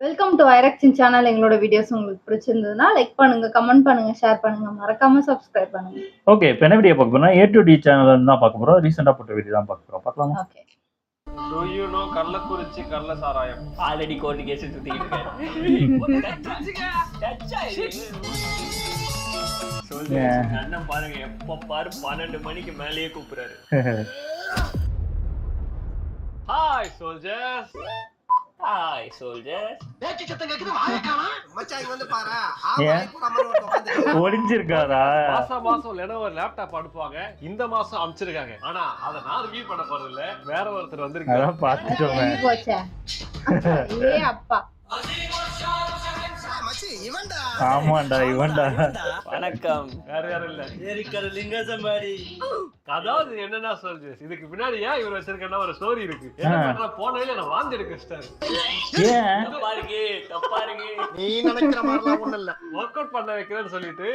Welcome to ஐரக்ஷன் channel. எங்களோட videos உங்களுக்கு பிடிச்சிருந்ததுன்னா லைக் பண்ணுங்க, கமெண்ட் பண்ணுங்க, ஷேர் பண்ணுங்க, மறக்காம சப்ஸ்கிரைப் பண்ணுங்க. ஓகே, இப்போ என்ன வீடியோ பார்க்க போறோம்னா A2D சேனல்ல தான் பார்க்க போறோம். ரீசெண்டா போட்ட வீடியோ தான் பார்க்க போறோம். பார்க்கலாமா? Okay. Do you know Kallakurichi கள்ள சாராயம்? ஆல்ரெடி கோர்ட் கேஸ் சுத்திட்டு இருக்காரு. அண்ணன் பாருங்க எப்ப பாரு 12 மணிக்கு மேலேயே கூப்பிடுறாரு. Hi soldiers. Hi soldiers. பேச்சு சத்தம் கேக்குது, வாயை காணோம். மச்சான் இங்க வந்து பாரு. ஆமாய் கூடாம உட்கார்ந்து ஒளிஞ்சிருக்காரா? மாசம் Lenovo லேப்டாப் அனுப்புவாங்க. இந்த மாசம் அனுப்பிச்சிருக்காங்க. ஆனா அத நான் ரிவ்யூ பண்ண போறது இல்ல. வேற ஒருத்தர் வந்திருக்காரு. அதான் பாத்துட்டோமே. போச்சே. ஏ அப்பா. மச்சி இவன்டா. ஆமாண்டா இவன்டா. வணக்கம். வேற யாரும் இல்ல. ஏரிக்கல் லிங்க சம்பாடி. அதாவது என்னன்னா சோல்ஜர்ஸ், இதுக்கு பின்னாடி ஏன் இவர் வச்சிருக்கேன்னா ஒரு ஸ்டோரி இருக்கு. என்ன போன வழியில நான் வாந்தி எடுக்க வச்சிட்டாரு. ஏன்? தப்பா இருக்கு. நீ நினைக்கிற மாதிரிலாம் ஒண்ணும் இல்ல. ஒர்க் அவுட் பண்ண வைக்கிறேன்னு சொல்லிட்டு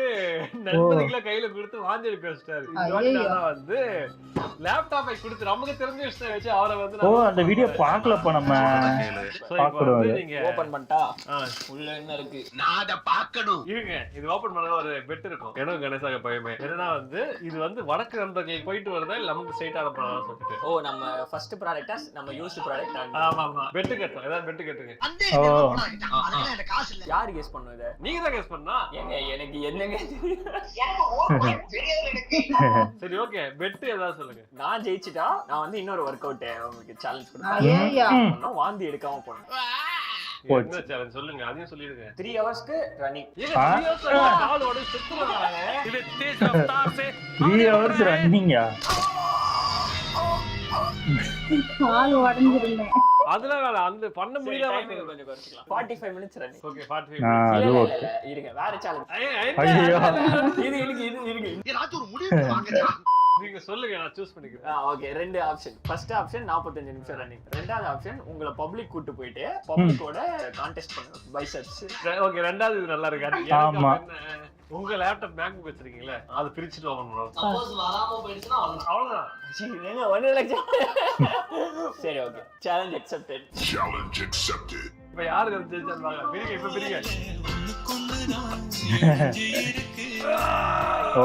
நண்பர்களை கையில கொடுத்து வாந்தி எடுக்க வச்சிட்டாரு. இந்த வாட்டி நான் வந்து லேப்டாப்பை கொடுத்து நமக்கு தெரிஞ்ச விஷயம் வச்சு அவரை வந்து அந்த வீடியோ பார்க்கலப்பா நம்ம. பார்க்கறோம். நீங்க ஓபன் பண்ணிட்டா உள்ள என்ன இருக்கு? நான் அத பார்க்கணும். இருங்க, இது ஓபன் பண்ண ஒரு பெட் இருக்கும். எனக்கு கணேசாக பயமே என்னன்னா வந்து இது வந்து வடக்கு நண்பர்கள் போயிட்டு வருதா இல்ல நமக்கு ஸ்ட்ரைட் அனுப்பலாம் சொல்லிட்டு. ஓ, நம்ம ஃபர்ஸ்ட் ப்ராடக்ட்டா நம்ம யூஸ்டு ப்ராடக்ட். ஆமா பெட் கட்டணும். ஏதாவது பெட் கட்டுங்க. அதெல்லாம் எனக்கு காசு இல்ல. யார் கெஸ் பண்ணுது இத? நீங்க தான் கெஸ் பண்ணா. ஏங்க எனக்கு என்னங்க சரி ஓகே, பெட் ஏதாவது சொல்லுங்க. நான் ஜெயிச்சிட்டா நான் வந்து இன்னொரு ஒர்க் அவுட் உங்களுக்கு சேலஞ்ச் கொடுப்பேன். ஐயா. வாந்தி எடுக்காம போறேன். என்ன சேலஞ்ச் சொல்லுங்க, அதையும் சொல்லிடுங்க. 3 ஹவர்ஸ்க்கு ரன்னிங். கால் ஓட செத்துறாங்க. இது தேஜ் ரஃப்தார் से 3 hours ரன்னிங்கா? கால் உடைஞ்சிருந்தேன். அதெல்லாம் வேற அந்த பண்ண முடியல. கொஞ்சம் குறைச்சிக்கலாம். 45 minutes ரன்னிங். ஓகே 45 அது இல்ல, ஓகே. இல்ல, இருங்க வேற சேலஞ்ச். ஐயோ. இது இருங்க. ஏதாச்சும் ஒரு முடிவு வாங்குடா. நீங்க சொல்லுங்க, நான் சூஸ் பண்ணிக்கிறேன். ஓகே, ரெண்டு ஆப்ஷன். ஃபர்ஸ்ட் ஆப்ஷன் 45 நிமிஷம் ரன்னிங். ரெண்டாவது ஆப்ஷன் உங்களை பப்ளிக் கூட்டி போயிட்டு பப்ளிக்கோட கான்டெஸ்ட் பண்ணுங்க பைசெப்ஸ். ஓகே, ரெண்டாவது இது நல்லா இருக்கு. அது ஆமா. உங்க லேப்டாப் மேக்புக் வச்சிருக்கீங்களா, அது பிரிச்சுட்டு வாங்கணும். சப்போஸ் வராம போயிடுச்சுனா அவ்வளவுதான். ஏங்க 1 லட்சம். சரி ஓகே, சேலஞ்ச் அக்செப்டட். இப்ப யாருக்கு தெரிஞ்சாங்க? பிரிங்க, இப்ப பிரிங்க.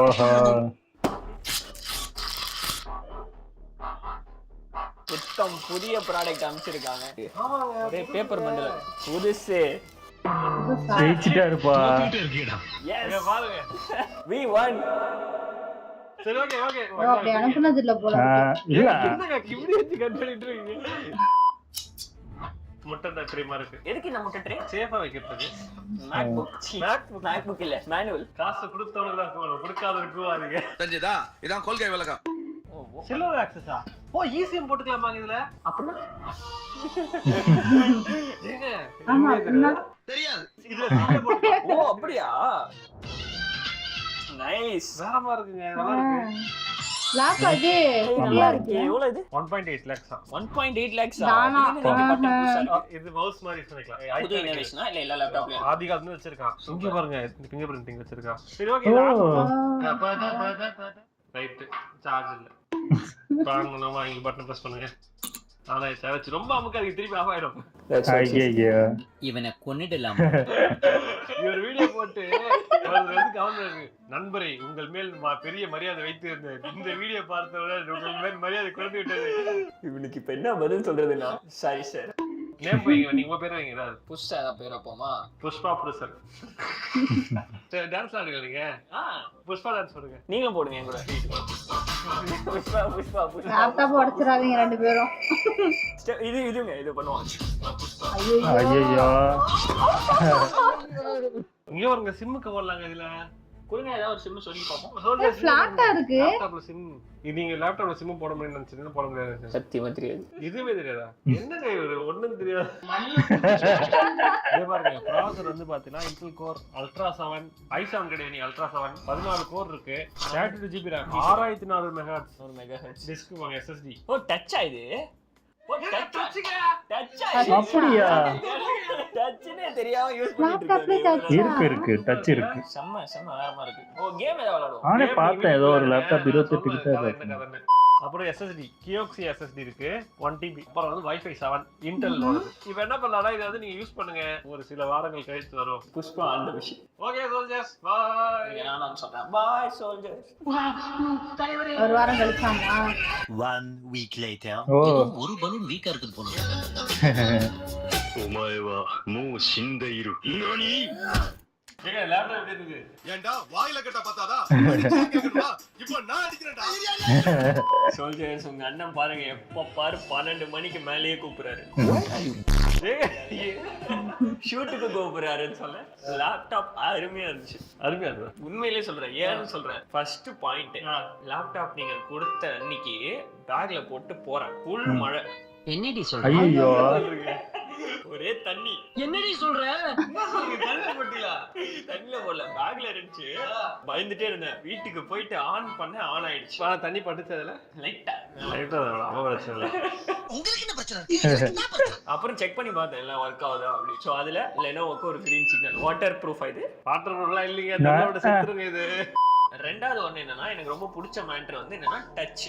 ஓஹோ. புத்தம் புதிய ப்ராடக்ட் அனுப்பிச்சிருக்காங்க. ஒரே பேப்பர் பண்டல் புதுசு. ஜெயிச்சிட்டாருப்பா. இங்க பாருங்க. we won. சரி ஓகே ஓகே. அப்படி அனுப்புனது இல்ல போல. இல்ல. என்னங்க இப்படி வச்சு கட் பண்ணிட்டு இருக்கீங்க? முட்டை தான் ட்ரீமா இருக்கு. எதுக்கு இந்த முட்டை ட்ரே? சேஃபா வைக்கிறதுக்கு. மேக்புக் இல்ல, மேனுவல். காசு கொடுத்தவனுக்கு தான் போகணும், கொடுக்காதவனுக்கு போவாதீங்க. தெரிஞ்சதா? இதான் கொள்கை விளக்கம். சில்வர் ஆக்சஸா? ஓ, ஈஸியம் போட்டுக்கலாமாங்க இதுல? அப்படினா ஏங்க ஆமா, அப்படினா தெரியாது. இதுல சீக்கிரம் போட்டுக்கலாம். ஓ அப்படியா? நைஸ். வேறமா இருக்குங்க, நல்லா இருக்கு. லேப்டாப் இது நல்லா இருக்கு. எவ்வளவு இது? 1.8 lakhs. 1.8 lakhs. தானா? இது மவுஸ் மாதிரி பண்ணிக்கலாம். புது இன்னோவேஷனா இல்ல எல்லா லேப்டாப்லயும்? ஆதி காலத்துல வச்சிருக்கான். இங்க பாருங்க, இந்த ஃபிங்கர் பிரிண்டிங் வச்சிருக்கான். சரி ஓகே. ரைட், சார்ஜ் இல்ல. பாருங்க, இங்க பட்டன் பிரஸ் பண்ணுங்க. ஆனா சார்ஜ் ரொம்ப அமுக்காதீங்க, திருப்பி ஆஃப் ஆயிடும். ஐயோ. இவனை கொன்னிடலாம். இவர் வீடியோ போட்டு வந்து கவர்மெண்ட் நண்பரே, உங்கள் மேல் பெரிய மரியாதை வைத்து இருந்தேன். இந்த வீடியோ பார்த்தவுடன் உங்கள் மேல் மரியாதை குறைந்து விட்டது. இவனுக்கு இப்ப என்ன பதில் சொல்றதுன்னா, சாரி சார். நேம் வைங்க, நீங்க உங்க பேர் வைங்க. ஏதாவது புஷ்பா ஏதாவது பேர் வைப்போமா? புஷ்பா புருஷன். சரி, டான்ஸ் ஆடுங்க நீங்க. புஷ்பா டான்ஸ் போடுங்க. நீங்களும் போடுங்க என் கூட. புஷ்பா புஷ்பா புஷ்பா. லேப்டாப் உடைச்சிராதீங்க ரெண்டு பேரும். இதுங்க இது பண்ணுவோம். ஐயோ. இங்க வருங்க, சிம்முக்கு போடலாங்க. இதுல கொடுங்க, ஏதாவது ஒரு சிம் சொல்லி பார்ப்போம். ஃபிளாட்டா இருக்கு. லேப்டாப்ல சிம், நீங்க லேப்டாப்ல சிம் போட முடியும்னு நினைச்சீங்கன்னா போட முடியாது. சத்தியமா தெரியாது. இதுவே தெரியாதா? என்னங்க இவரு ஒண்ணும் தெரியாது. இதே பாருங்க, ப்ராசஸர் வந்து பாத்தீங்கன்னா Intel Core Ultra 7, i7 கிடையாது, Ultra 7, 14 கோர் இருக்கு, 32GB RAM, 6400 MHz, 1 MHz disk வாங்க, SSD. ஓ டச்சா இது? ஓ டச்சா. அப்படியா? டச்னே தெரியாம யூஸ் பண்ணிட்டு லேப்டாப்ல இருக்கு டச் இருக்கு. செம்ம வேறமா இருக்கு. ஓ கேம் ஏதாவது விளையாடுவோம். நானே பார்த்தேன், ஏதோ ஒரு லேப்டாப் 28 கிட்ட என்ன இருக்கு. கதை? அப்புறம் SSD கியோக்ஸி SSD இருக்கு 1 TB. அப்புறம் வந்து Wi-Fi 7 இன்டெல் வருது. இப்போ என்ன பண்ணலாம்னா இதை வந்து நீங்க யூஸ் பண்ணுங்க, ஒரு சில வாரங்கள் கழித்து வரும். புஷ்பா அந்த விஷயம். ஓகே சோல்ஜர்ஸ், பாய். நான் சொல்றேன் பாய் சோல்ஜர்ஸ். ஒரு வாரம் கழிச்சாமா? 1 week later. ஓ ஒரு பலூன் வீக்கா இருக்குது போல. お前はもう死んでいる。何？ ஏங்க லேப்டாப் எப்படி இருக்கு? ஏன்டா வாயில கட்ட பார்த்தாதா கேக்குறா இப்போ நான் அடிக்கிறேன்டா. சோல்ஜர்ஸ் உங்க அண்ணன் பாருங்க எப்ப பாரு 12 மணிக்கு மேலேயே கூப்பிடுறாரு. ஷூட்டுக்கு கூப்பிடுறாருன்னு சொல்ல லேப்டாப் அருமையா இருந்துச்சு. அருமையா இருக்கு. உண்மையிலே சொல்றேன், ஏன்னு சொல்றேன். ஃபர்ஸ்ட் பாயிண்ட், லேப்டாப் நீங்க கொடுத்த அன்னைக்கு பேக்ல போட்டு போறேன், ஃபுல் மழை. என்னடி சொல்ற? ஐயோ ஒரே தண்ணி. என்னடி சொல்ற? தண்ணில போட்டீங்களா? தண்ணில போடல, பேக்ல இருந்துச்சு. பயந்துட்டே இருந்தேன். வீட்டுக்கு போயிட்டு ஆன் பண்ண ஆன் ஆயிடுச்சு. தண்ணி பட்டுச்சு அதுல லைட்டா லைட்டா அவ பிரச்சனை இல்ல. உங்களுக்கு என்ன பிரச்சனை? அப்புறம் செக் பண்ணி பார்த்தேன் எல்லாம் ஒர்க் ஆகுதா அப்படி. ஸோ அதுல லெனோவோக்கு ஒரு கிரீன் சிக்னல், வாட்டர் ப்ரூஃப். இது வாட்டர் ப்ரூஃப்லாம் இல்லைங்க, தண்ணியோட செத்துருங்க இது. ரெண்டாவது ஒண்ணு என்னன்னா, எனக்கு ரொம்ப பிடிச்ச மேட்டர் வந்து என்னன்னா டச்.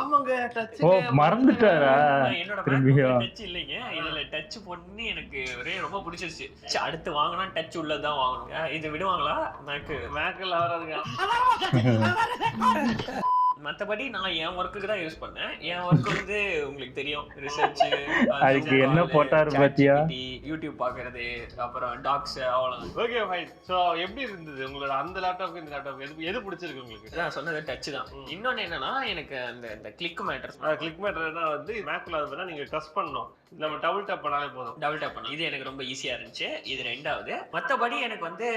ஆமாங்க டச். ஓ மறந்துட்டாரா? என்னோட திரும்பியும் டச் இல்லைங்க, இதுல டச் பண்ணி எனக்கு ஒரே ரொம்ப பிடிச்சிருச்சு. அடுத்து வாங்கினா டச் உள்ளதான் வாங்கணும். இது விடுவாங்களா? மேக்கல் வராதுங்க. மற்றபடி நான் என் ஒர்க்குக்கு தான் யூஸ் பண்ணேன். என் ஒர்க் வந்து உங்களுக்கு தெரியும், ரிசர்ச், அதுக்கு என்ன போட்டாரு பாத்தியா? யூடியூப் பாக்குறது, அப்புறம் டாக்ஸ், அவ்வளவு. Okay fine. சோ எப்படி இருந்தது உங்களோட அந்த லேப்டாப்க்கு இந்த லேப்டாப் எது பிடிச்சிருக்கு உங்களுக்கு? நான் சொன்னது டச் தான். இன்னொன்னு என்னன்னா, எனக்கு அந்த கிளிக் மேட்டர். கிளிக் மேட்டர்னா வந்து மேக்ல வந்து நீங்க டச் பண்ணணும், நம்ம டபுள் டேப் பண்ணாலே போதும். டபுள் டேப் பண்ண இது எனக்கு ரொம்ப ஈஸியா இருந்துச்சு. இது ரெண்டாவது. மற்றபடி எனக்கு வந்து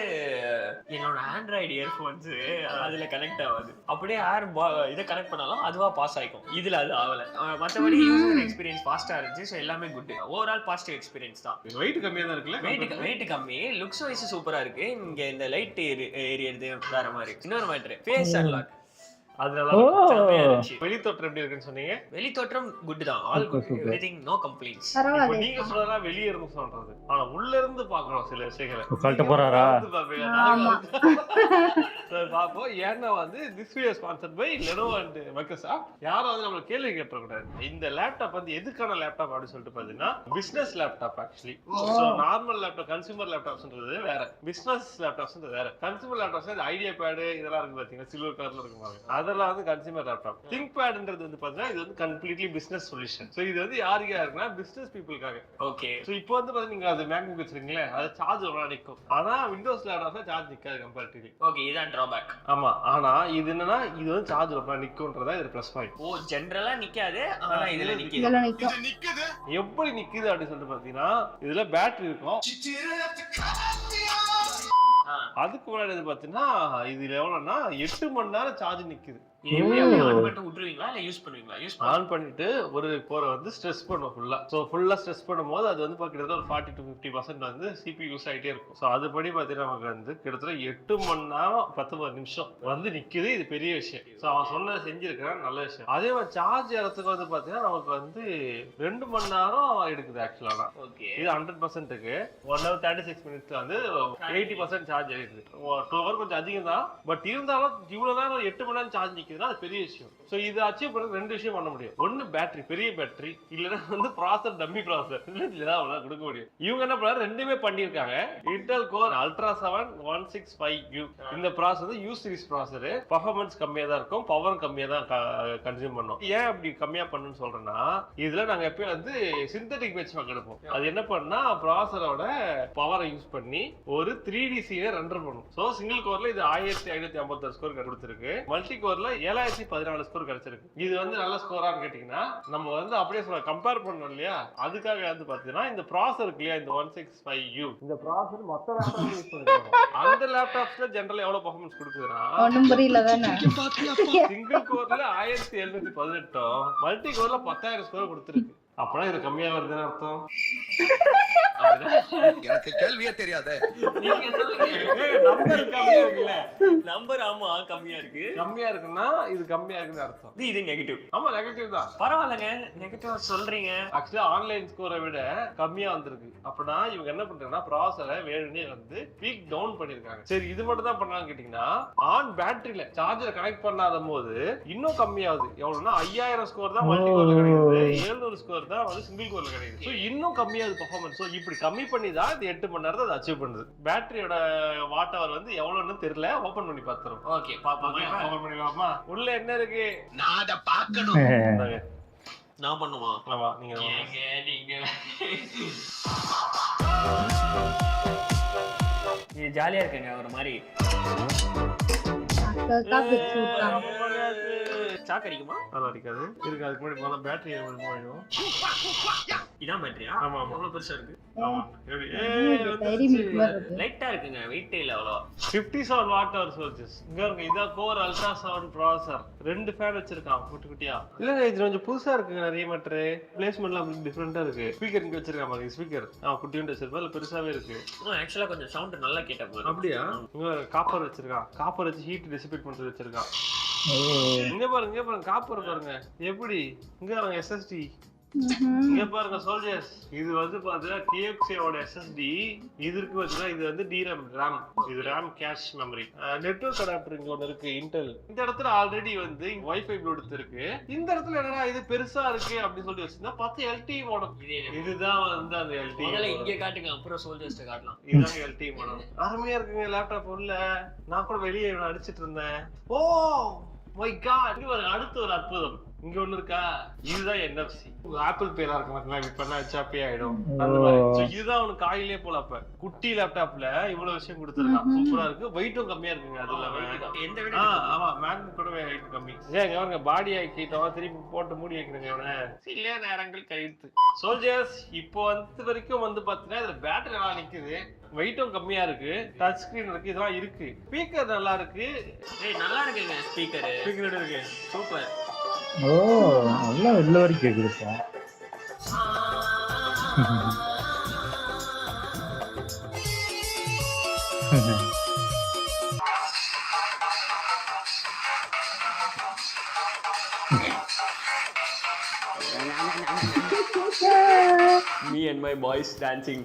என்னோட ஆண்ட்ராய்டு இயர்ஃபோன்ஸ் அதுல கனெக்ட் ஆகாது. அப்படியே இதை கனெக்ட் பண்ணாலும் அதுவா பாஸ் ஆயிக்கும். இதுல அது ஆகல. மற்றபடி யூசர் எக்ஸ்பீரியன்ஸ் ஃபாஸ்டா இருந்துச்சு. ஸோ எல்லாமே குட். ஓவரால் பாசிட்டிவ் எக்ஸ்பீரியன்ஸ் தான். வெயிட் கம்மியா தான் இருக்குல்ல? வெயிட் கம்மி, லுக்ஸ் வைஸ் சூப்பரா இருக்கு. இங்க இந்த லைட் ஏரியது வேற மாதிரி. இன்னொரு மேட்டர், ஃபேஸ் அன்லாக். வெளித்தோற்றம் எப்படி இருக்குன்னு சொன்னீங்க? வெளித்தோற்றம் குட் தான், all good, everything no complaints. பரவாயில்லை. நீங்க சொல்றதா வெளிய இருந்து சொல்றது, ஆனா உள்ள இருந்து பாக்குறோம் சில விஷயங்களை. கழட்ட போறாரா? ஆமா. பாப்போம். ஏன்னா வந்து this video sponsored by Lenovo and Microsoft. யாரும் வந்து நம்ம கேள்வி கேட்டக்கூடாது. இந்த லேப்டாப் வந்து எதுக்கான லேப்டாப் அப்படின்னு சொல்லிட்டு பாத்தீங்கன்னா business laptop actually. So normal laptop, consumer லேப்டாப்ஸ்ன்றது வேற, பிசினஸ் லேப்டாப்ஸ்ன்றது வேற. கன்சூமர் லேப்டாப்ஸ் ஐடியா பேடு இதெல்லாம் இருக்கு பாத்தீங்கன்னா, சில்வர் கலர்ல இருக்கும். அதெல்லாம் வந்து கன்சூமர் லேப்டாப். திங்க் பேட்ன்றது வந்து பாத்தீங்கன்னா இது வந்து கம்ப்ளீட்லி பிசினஸ் சொல்யூஷன். சோ இது வந்து யாருக்கு இருக்குன்னா பிசினஸ் பீப்புளுக்காக. ஓகே. சோ இப்போ வந்து பாத்தீங்கன்னா நீங்க அது மேக்புக் வச்சிருக்கீங்களே, அது சார்ஜ் ரொம்ப நிக்கும். ஆனா விண்டோஸ் லேப்டாப்ல சார்ஜ் நிக்காது கம்பேரிட்டிவ்லி. ஓகே, இதான் டிராபேக். ஆமா. ஆனா இது என்னன்னா இது வந்து சார்ஜ் ரொம்ப நிக்கும்ன்றதா இது ப்ளஸ் பாயிண்ட். ஓ, ஜெனரலா நிக்காது, ஆனா இதுல நிக்குது. இதுல நிக்கும். நிக்குது எப்படி நிக்குது அப்படின்னு சொல்லிட்டு பாத்தீங்கன்னா இதுல பேட்டரி இருக்கும். அதுக்கு முன்னாடி பாத்தீங்கன்னா இதுல எவ்வளவுன்னா 8 மணி நேரம் சார்ஜ் நிக்குது. இது எப்படி அப்படியே ஆன் பண்ணிட்டு விட்டுருவீங்களா இல்ல யூஸ் பண்ணுவீங்களா? ஆன் பண்ணிட்டு ஒரு கோரை வந்து ஸ்ட்ரெஸ் பண்ணும் ஃபுல்லா. ஸோ ஃபுல்லா ஸ்ட்ரெஸ் பண்ணும்போது அது வந்து கிட்டத்தட்ட ஒரு 40 to 50% வந்து CPU யூஸ் ஆகிட்டே இருக்கும். ஸோ அதுபடி பார்த்தீங்கன்னா நமக்கு வந்து கிட்டத்தட்ட 8 மணி நேரம் 19 நிமிஷம் வந்து நிக்குது. இது பெரிய விஷயம். ஸோ அவன் சொன்னதை செஞ்சிருக்கான், நல்ல விஷயம். அதே மாதிரி சார்ஜ் ஏறதுக்கு வந்து பார்த்தீங்கன்னா நமக்கு வந்து 2 மணி நேரம் எடுக்குது ஆக்சுவலாக. ஓகே, இது 100%க்கு 1 hour 36 minutes வந்து 80% சார்ஜ் ஆகிடுது. 2 hour கொஞ்சம் அதிகம் தான், பட் இருந்தாலும் இவ்வளவு நேரம் 8 மணி நேரம் சார்ஜ் நிக்குதுன்னா அது பெரிய விஷயம். ஸோ இதை அச்சீவ் பண்ண 2 விஷயம் பண்ண முடியும். ஒன்னு பேட்டரி, பெரிய பேட்டரி, இல்லைன்னா வந்து ப்ராசர், டம்மி ப்ராசர் இல்லதான் கொடுக்க முடியும். இவங்க என்ன பண்ணாரு, ரெண்டுமே பண்ணியிருக்காங்க. Intel core ultra 7 165U. இந்த ப்ராசர் வந்து யூ சீரிஸ் ப்ராசர். பர்ஃபார்மன்ஸ் கம்மியா தான் இருக்கும், பவர் கம்மியா தான் கன்சியூம் பண்ணும். ஏன் அப்படி கம்மியா பண்ணுன்னு சொல்றேன்னா, இதுல நாங்க எப்பயும் வந்து சிந்தட்டிக் பெஞ்ச்மார்க் எடுப்போம். அது என்ன பண்ணா ப்ராசரோட பவரை யூஸ் பண்ணி ஒரு 3D சீனை ரெண்டர் பண்ணும். ஸோ சிங்கிள் கோர்ல இது 1556 ஸ்கோர் கொடுத்துருக்கு, மல்டி கோர்ல 7014 ஸ்கோர் கிடைச்சிருக்கு. இது வந்து நல்ல ஸ்கோரான்னு கேட்டீங்கன்னா நம்ம வந்து அப்படியே கம்பேர் பண்ணோம் இல்லையா, அதுக்காக வந்து பாத்தீங்கன்னா இந்த ப்ராசர் இருக்கு இல்லையா, இந்த 165U, இந்த ப்ராசர் மொத்த லேப்டாப் யூஸ் பண்ணிருக்காங்க. அந்த லேப்டாப்ஸ்ல ஜெனரலா எவ்வளவு பெர்ஃபார்மன்ஸ் கொடுக்குதுன்னா, ஒண்ணும் புரியல தானே. சிங்கிள் கோர்ல 1718, மல்டி கோர்ல 10,000 ஸ்கோர் கொடுத்துருக்கு. அப்பனா இது கம்மியா வருதுன்னு அர்த்தம். எனக்கு கேள்வியே தெரியாது. நீங்க சொல்லுங்க. நம்பர் கம்மியா இருக்குல்ல, நம்பர் ஆமா கம்மியா இருக்கு. கம்மியா இருக்குன்னா இது கம்மியா இருக்குன்னு அர்த்தம். இது நெகட்டிவ். ஆமா நெகட்டிவ் தான். பரவாயில்லங்க, நெகட்டிவ் சொல்றீங்க. ஆக்சுவலா ஆன்லைன் ஸ்கோரை விட கம்மியா வந்திருக்கு. அப்படின்னா இவங்க என்ன பண்றாங்கன்னா ப்ராசரை வேணும்னே வந்து பீக் டவுன் பண்ணிருக்காங்க. சரி இது மட்டும் தான் பண்ணான்னு கேட்டீங்கன்னா ஆன் பேட்டரியில சார்ஜரை கனெக்ட் பண்ணாத போது இன்னும் கம்மியாகுது. எவ்வளவுன்னா 5000 ஸ்கோர் தான் மல்டி கோர்ல கிடைக்குது, 700 ஸ்கோர் தான் வந்து சிங்கிள் கோர்ல கிடைக்குது. ஸோ இன்னும் கம்மியாகுது பெர்ஃபார்மன்ஸ். ஸோ இப்படி கம்மி பண்ணி தான் இது 8 மணி நேரத்தை அதை அச்சீவ் பண்ணுது. பேட்டரியோட வாட் அவர் வந்து எவ்வளவுன்னு தெரியல, ஓபன் பண்ணி பார்த்துரும். ஓகே பாப்போமா? ஓபன் பண்ணி பாப்போமா உள்ள என்ன இருக்கு. நான் அதை பார்க்கணும். இந்தாங்க. நான் பண்ணுமா? ஆமா நீங்க ஏங்க நீங்க இது ஜாலியா இருக்குங்க ஒரு மாதிரி. அக்கா பிச்சு விட்டாங்க. சாக் அடிக்குமா? அதெல்லாம் அடிக்காது. இருக்கு அதுக்கு முன்னாடி முதல்ல பேட்டரி போயிடும். இதான் பேட்டரியா? ஆமா ஆமா அவ்வளவு பெருசா இருக்கு. ஆமா எப்படி டைரி மில்க் மாதிரி இருக்கு. லைட்டா இருக்குங்க, வெயிட் இல்ல அவ்வளோ. 57 வாட் ஹவர் சோர்சஸ். இங்க இருக்கு. இதான் கோர் அல்ட்ரா 7 ப்ராசஸர். 2 ஃபேன் வச்சிருக்கான் குட்டி குட்டியா. இல்லங்க இது கொஞ்சம் புதுசா இருக்குங்க. நிறைய மேட்டர் பிளேஸ்மெண்ட்லாம் டிஃபரெண்டா இருக்கு. ஸ்பீக்கர் இங்க வச்சிருக்கான் பாருங்க. ஸ்பீக்கர் குட்டியோண்டு வச்சிருப்பா, இல்ல பெருசாவே இருக்கு. ஆக்சுவலா கொஞ்சம் சவுண்ட் நல்லா கேட்ட போகுது. அப்படியா? இங்க காப்பர் வச்சிருக்கான். காப்பர் வச்சு ஹீட் டிசிபேட் பண்றது வச்சிருக்கான். இங்க பாருங்க காப்பர் பாருங்க எப்படி. இங்க பாருங்க எஸ்எஸ்டி. இங்க பாருங்க சோல்ஜர்ஸ். இது வந்து பாத்தீங்கன்னா TXAவோட SSD. இதற்கு வச்சுனா இது வந்து DRAM RAM. இது RAM cache memory. Network adapter இங்க ஒன்னு இருக்கு இன்டெல். இந்த இடத்துல ஆல்ரெடி வந்து வைஃபை ப்ளூடூத் இருக்கு. இந்த இடத்துல என்னடா இது பெருசா இருக்கு அப்படி சொல்லி வச்சிருந்தா பார்த்து LTE மாடல். இதுதான் வந்து அந்த LTE. முதல்ல இங்க காட்டுங்க, அப்புறம் சோல்ஜர்ஸ் காட்டலாம். இதுதான் LTE மாடல். அருமையா இருக்குங்க லேப்டாப் உள்ள. நான் கூட வெளியே அடிச்சிட்டு இருந்தேன். ஓ மை காட், இது அடுத்து ஒரு அற்புதம். இங்க ஒண்ணு இருக்கா, இதுதான் NFC. ஆப்பிள் பேரா இருக்க மாட்டேன், இப்ப பண்ணா வச்சா பே ஆயிடும் அந்த மாதிரி. சோ இதுதான் உனக்கு காயிலே போல. அப்ப குட்டி லேப்டாப்ல இவ்வளவு விஷயம் கொடுத்துருக்கான். சூப்பரா இருக்கு. வெயிட்டும் கம்மியா இருக்குங்க. அது இல்லாம எந்த விட ஆமா மேக்னெட் கூட வெயிட் கம்மி. ஏங்க அவங்க பாடி ஆக்கிட்டோம், திருப்பி போட்டு மூடி வைக்கிறேங்க. சில நேரங்கள் கழித்து சோல்ஜர்ஸ் இப்போ வந்து வரைக்கும் வந்து பாத்தீங்கன்னா இதுல பேட்டரி எல்லாம் நிக்குது. வெயிட்டும் கம்மியா இருக்கு. டச் ஸ்கிரீன் இருக்கு, இதெல்லாம் இருக்கு. ஸ்பீக்கர் நல்லா இருக்கு. நல்லா இருக்குங்க ஸ்பீக்கர். ஸ்பீக்கர் இருக்கு. சூப்பர். ஓ நல்லா வெளில வரைக்கும் கேக்குதுப்பா. Me and my boys dancing.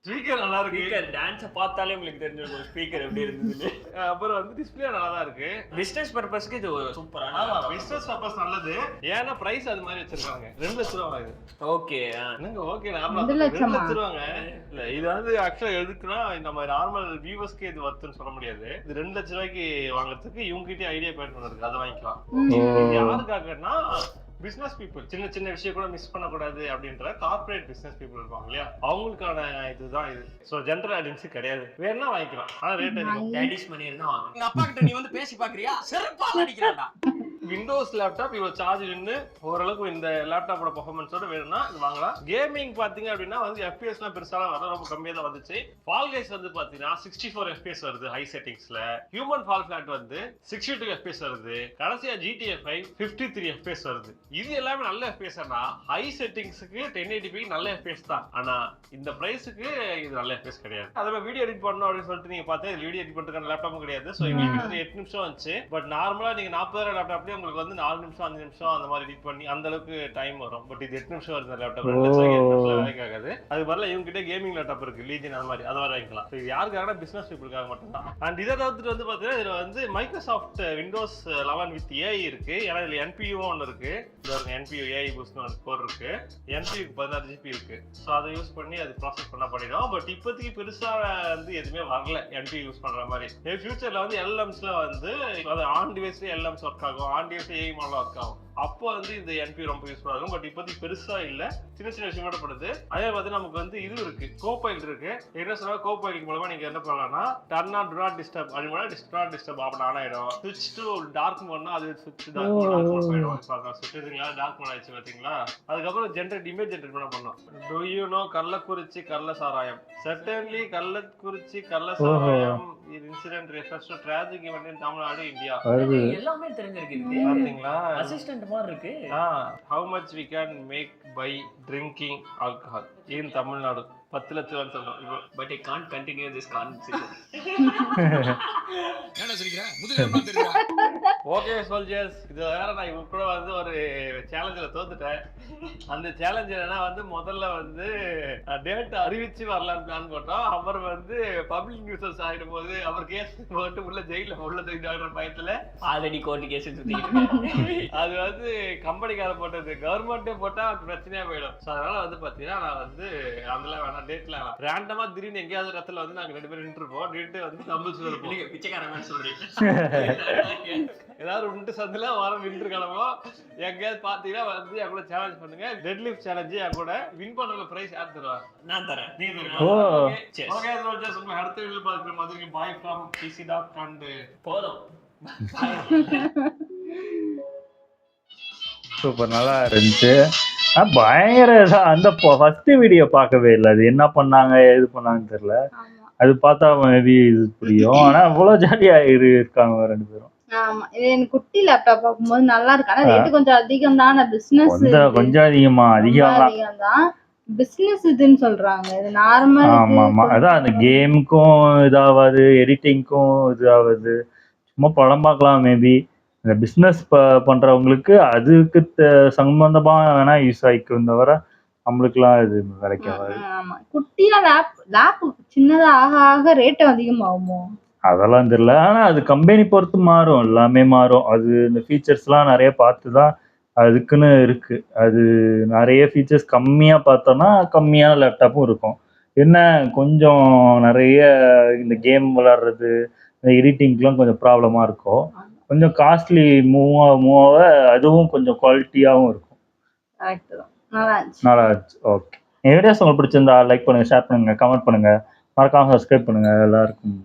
Speaker நல்லா இருக்கு. ஸ்பீக்கர் டான்ஸ் பார்த்தாலே உங்களுக்கு தெரிஞ்சிருக்கும் ஸ்பீக்கர் எப்படி இருந்ததுன்னு. அப்புறம் வந்து டிஸ்ப்ளே நல்லா தான் இருக்கு. பிசினஸ் பர்பஸ்க்கு இது சூப்பரான. ஆமா பிசினஸ் பர்பஸ் நல்லது. ஏன்னா பிரைஸ் அது மாதிரி வச்சிருக்காங்க. 2 லட்சம் ரூபாய் இது. ஓகே என்னங்க ஓகே நார்மலா 2 லட்சம் ரூபாங்க. இல்ல இது வந்து ஆக்சுவலா எதுக்குன்னா நம்ம நார்மல் வியூவர்ஸ்க்கு இது வர்த்துன்னு சொல்ல முடியாது. இது 2 லட்சம் ரூபாய்க்கு வாங்குறதுக்கு இவங்க கிட்ட ஐடியா பேட் பண்ணிருக்கு. அதை வாங்கிக்கலாம். யாருக்காகன்னா பிசினஸ் பீப்புள். சின்ன சின்ன விஷயம் கூட மிஸ் பண்ணக்கூடாது அப்படின்ற கார்பரேட் பிசினஸ் பீப்புள் இருப்பாங்க இல்லையா, அவங்களுக்கான இதுதான் இது. ஸோ ஜென்ரல் ஆடியன்ஸு கிடையாது. வேணா வாங்கிக்கலாம், ஆனா ரேட் அதிகம். டேடிஸ் மணி இருந்தா வாங்க. எங்க அப்பா கிட்ட நீ வந்து பேசி பாக்குறியா? செருப்பால அடிக்கறாடா. விண்டோஸ் லேப்டாப் இவ்வளவு சார்ஜ் நின்று ஓரளவுக்கு இந்த லேப்டாப்போட பெர்ஃபார்மன்ஸோட வேணும்னா இது வாங்கலாம். கேமிங் பாத்தீங்க அப்படின்னா வந்து FPS பெருசாலாம் வர ரொம்ப கம்மியா தான் வந்துச்சு. ஃபால் கைஸ் வந்து பாத்தீங்கன்னா 64 FPS வருது ஹை செட்டிங்ஸ்ல. ஹியூமன் ஃபால் ஃபிளாட் வந்து 62 FPS வருது. கடைசியா GTA 5 53 FPS வருது. இது எல்லாமே நல்ல FPS. ஆனா ஹை செட்டிங்ஸ்க்கு 1080p நல்ல FPS தான். ஆனா இந்த பிரைஸுக்கு இது நல்ல FPS கிடையாது. அதே வீடியோ எடிட் பண்ணணும் அப்படின்னு சொல்லிட்டு நீங்க பார்த்தா வீடியோ எடிட் பண்றதுக்கான லேப்டாப்பும் கிடையாது. ஸோ எங்களுக்கு 8 நிமிஷம் வந்துச்சு. பட் நார்மலா நீங்க 40,000 லேப்டாப்லயே உங்களுக்கு வந்து 4 நிமிஷம் 5 நிமிஷம் அந்த மாதிரி எடிட் பண்ணி அந்த அளவுக்கு டைம் வரும். பட் இது 8 நிமிஷம் வருது லேப்டாப். 2 லட்சம் வேலைக்கு ஆகாது. அது வரல. இவங்க கிட்ட கேமிங் லேப்டாப் இருக்கு, லீஜன் அந்த மாதிரி, அதை வர வாங்கிக்கலாம். இது யாருக்காக பிசினஸ் பீப்புளுக்காக மட்டும்தான். அண்ட் இதை தவிர்த்துட்டு வந்து பாத்தீங்கன்னா இதுல வந்து மைக்ரோசாஃப்ட் விண்டோஸ் 11 வித் AI இருக்கு. ஏன்னா இதுல NPU ஒன்று இருக்கு. NPU AI பூஸ்ட் கோர் இருக்கு. NPU 16 GB இருக்கு. ஸோ அதை யூஸ் பண்ணி அது ப்ராசஸ் பண்ண பண்ணிடும். பட் இப்போதைக்கு பெருசா வந்து எதுவுமே வரல NPU யூஸ் பண்ற மாதிரி. ஃபியூச்சர்ல வந்து LLMஸ்ல வந்து ஆன் டிவைஸ்ல LLMs ஒர்க் ஆகும், ஆன் டிவைஸ்ல AI மாடல் ஒர்க் ஆகும். அப்போ வந்து இந்த NPU ரொம்ப யூஸ்ஃபுல்லா இருக்கும். பட் இப்போதைக்கு பெருசா இல்ல, சின்ன சின்ன விஷயம் மட்டும் படுது. அதே மாதிரி நமக்கு வந்து இது இருக்கு, கோபைல் இருக்கு. என்ன சொன்னா கோபைலுக்கு மூலமா நீங்க என்ன பண்ணலாம்னா turn on to not disturb அப்படினா நாட் டிஸ்டர்ப் ஆன் ஆயிடும். ஸ்விட்ச் டு டார்க் மோட்னா அது ஸ்விட்ச் டார்க் மோட் போயிடும். பாருங்க ஸ்விட்ச்ங்களா டார்க் மோட் ஆயிடுச்சு பாத்தீங்களா. அதுக்கப்புறம் ஜெனரேட் இமேஜ் ஜெனரேட் பண்ணோம். டு யூ நோ கள்ளக்குறிச்சி கள்ள சாராயம்? சர்டன்லி கள்ளக்குறிச்சி கள்ள சாராயம் incident refers to tragic event in Tamil Nadu India. எல்லாமே தெரிஞ்சிருக்கு. பாத்தீங்களா அசிஸ்டன்ட் மாதிரி இருக்கு. how much we can make by drinking alcohol இன் தமிழ்நாடு 10 லட்சம் சொல்றோம். But I can't continue this conversation. Okay soldiers, இது வேற நான் இவங்க கூட வந்து ஒரு சேலஞ்சில் தோத்துட்டேன். அந்த சேலஞ்ச் என்னன்னா வந்து முதல்ல வந்து டேட் அறிவிச்சு வரலான்னு பிளான் போட்டோம். அவர் வந்து பப்ளிக் நியூஸஸ் ஆகிடும் போது அவர் கேஸ் போட்டு உள்ள ஜெயிலில் உள்ள தூக்கிட்டு பயத்துல ஆல்ரெடி கோர்ட்டு கேஸ் சுத்திக்கிட்டு அது வந்து கம்பெனிக்கார போட்டது, கவர்மெண்ட்டே போட்டா பிரச்சனையா போயிடும். ஸோ அதனால வந்து பாத்தீங்கன்னா நான் வந்து அதெல்லாம் வேணாம், டேட்ல ரேண்டமா திடீர்னு எங்கேயாவது இடத்துல வந்து நாங்க 2 பேரும் நின்றுருப்போம். நின்று வந்து கம்பல்ஸ் இருப்போம். நீங்க பிச்சைக்காரங்க சொல்றீங்க. ஏதாவது உண்டு சந்தில வாரம் நின்று கிளம்பும். எங்கேயாவது பாத்தீங்கன்னா வந்து என் கூட சேலஞ்ச் பண்ணுங்க. டெட் லிஃப்ட் சேலஞ்சு என் கூட வின் பண்ற பிரைஸ் யார் தருவாங்க? நான் தரேன். நீங்க ஓ. தருவீங்க. ஓகே சோல்ஜர்ஸ், உங்க அடுத்த வீடியோல பார்க்குற மாதிரி bye from PC talk and போதும். சூப்பர், நல்லா இருந்துச்சு. பயங்கர அந்த ஃபர்ஸ்ட் வீடியோ பார்க்கவே இல்லை. அது என்ன பண்ணாங்க எது பண்ணாங்கன்னு தெரியல. அது பார்த்தா மேபி இது புரியும். ஆனா அவ்வளவு ஜாலியா இருக்காங்க 2 பேரும். ஆமா, இது எனக்கு குட்டி லேப்டாப் பார்க்கும்போது நல்லா இருக்கு. ஆனா ரேட் கொஞ்சம் அதிகம் தான். பிசினஸ் கொஞ்சம் அதிகம் தான். பிசினஸ் இதுன்னு சொல்றாங்க. இது நார்மல். ஆமா, அதான் அந்த கேமுக்கும் இதாவாது, எடிட்டிங்க்கும் இதாவாது. சும்மா படம் பார்க்கலாம் மேபி. இந்த பிஸ்னஸ் பண்றவங்களுக்கு அதுக்கு சம்பந்தமா வேணா யூஸ் ஆகிக்கும் தவிர நம்மளுக்குலாம் இது கிடைக்காது. ஆமா, குட்டியா லேப் சின்னதா ஆக ஆக ரேட் அதிகமாகுமோ அதெல்லாம் தெரியல. ஆனா அது கம்பெனி பொறுத்து மாறும், எல்லாமே மாறும். அது இந்த ஃபீச்சர்ஸ்லாம் நிறைய பார்த்து தான் அதுக்குன்னு இருக்கு. அது நிறைய ஃபீச்சர்ஸ் கம்மியா பார்த்தோம்னா கம்மியான லேப்டாப்பும் இருக்கும். என்ன கொஞ்சம் நிறைய இந்த கேம் விளையாடுறது, இந்த எடிட்டிங்க்குலாம் கொஞ்சம் ப்ராப்ளமா இருக்கும். கொஞ்சம் காஸ்ட்லி மூவ் அதுவும் கொஞ்சம் குவாலிட்டியாகவும் இருக்கும். நல்லா இருந்துச்சு. ஓகே, என் வீடியோஸ் உங்களுக்கு பிடிச்சிருந்தா லைக் பண்ணுங்க, ஷேர் பண்ணுங்க, கமெண்ட் பண்ணுங்க, மறக்காம சப்ஸ்கிரைப் பண்ணுங்க. எல்லாருக்கும்